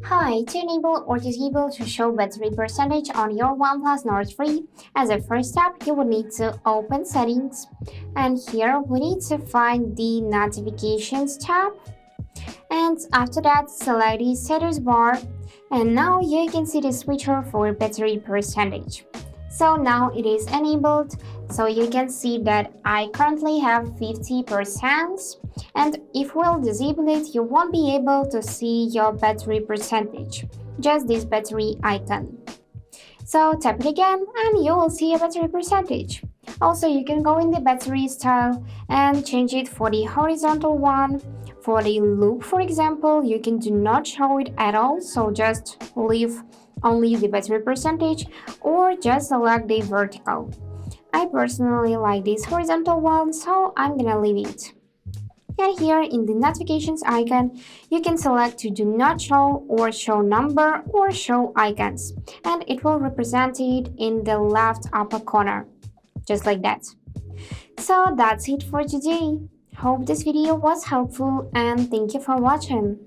Hi, to enable or disable to show battery percentage on your OnePlus Nord 3, as a first step, you will need to open settings, and here we need to find the notifications tab, and after that select the status bar, and now you can see the switcher for battery percentage. So now it is enabled, so you can see that I currently have 50%, and if we'll disable it, you won't be able to see your battery percentage, just this battery icon. So tap it again and you will see a battery percentage. Also, you can go in the battery style and change it for the horizontal one. For the loop, for example, you can do not show it at all, so just leave only the battery percentage or just select the vertical. I personally like this horizontal one, so I'm gonna leave it. And here in the notifications icon, you can select to do not show or show number or show icons, and it will represent it in the left upper corner, just like that. So that's it for today. Hope this video was helpful and thank you for watching.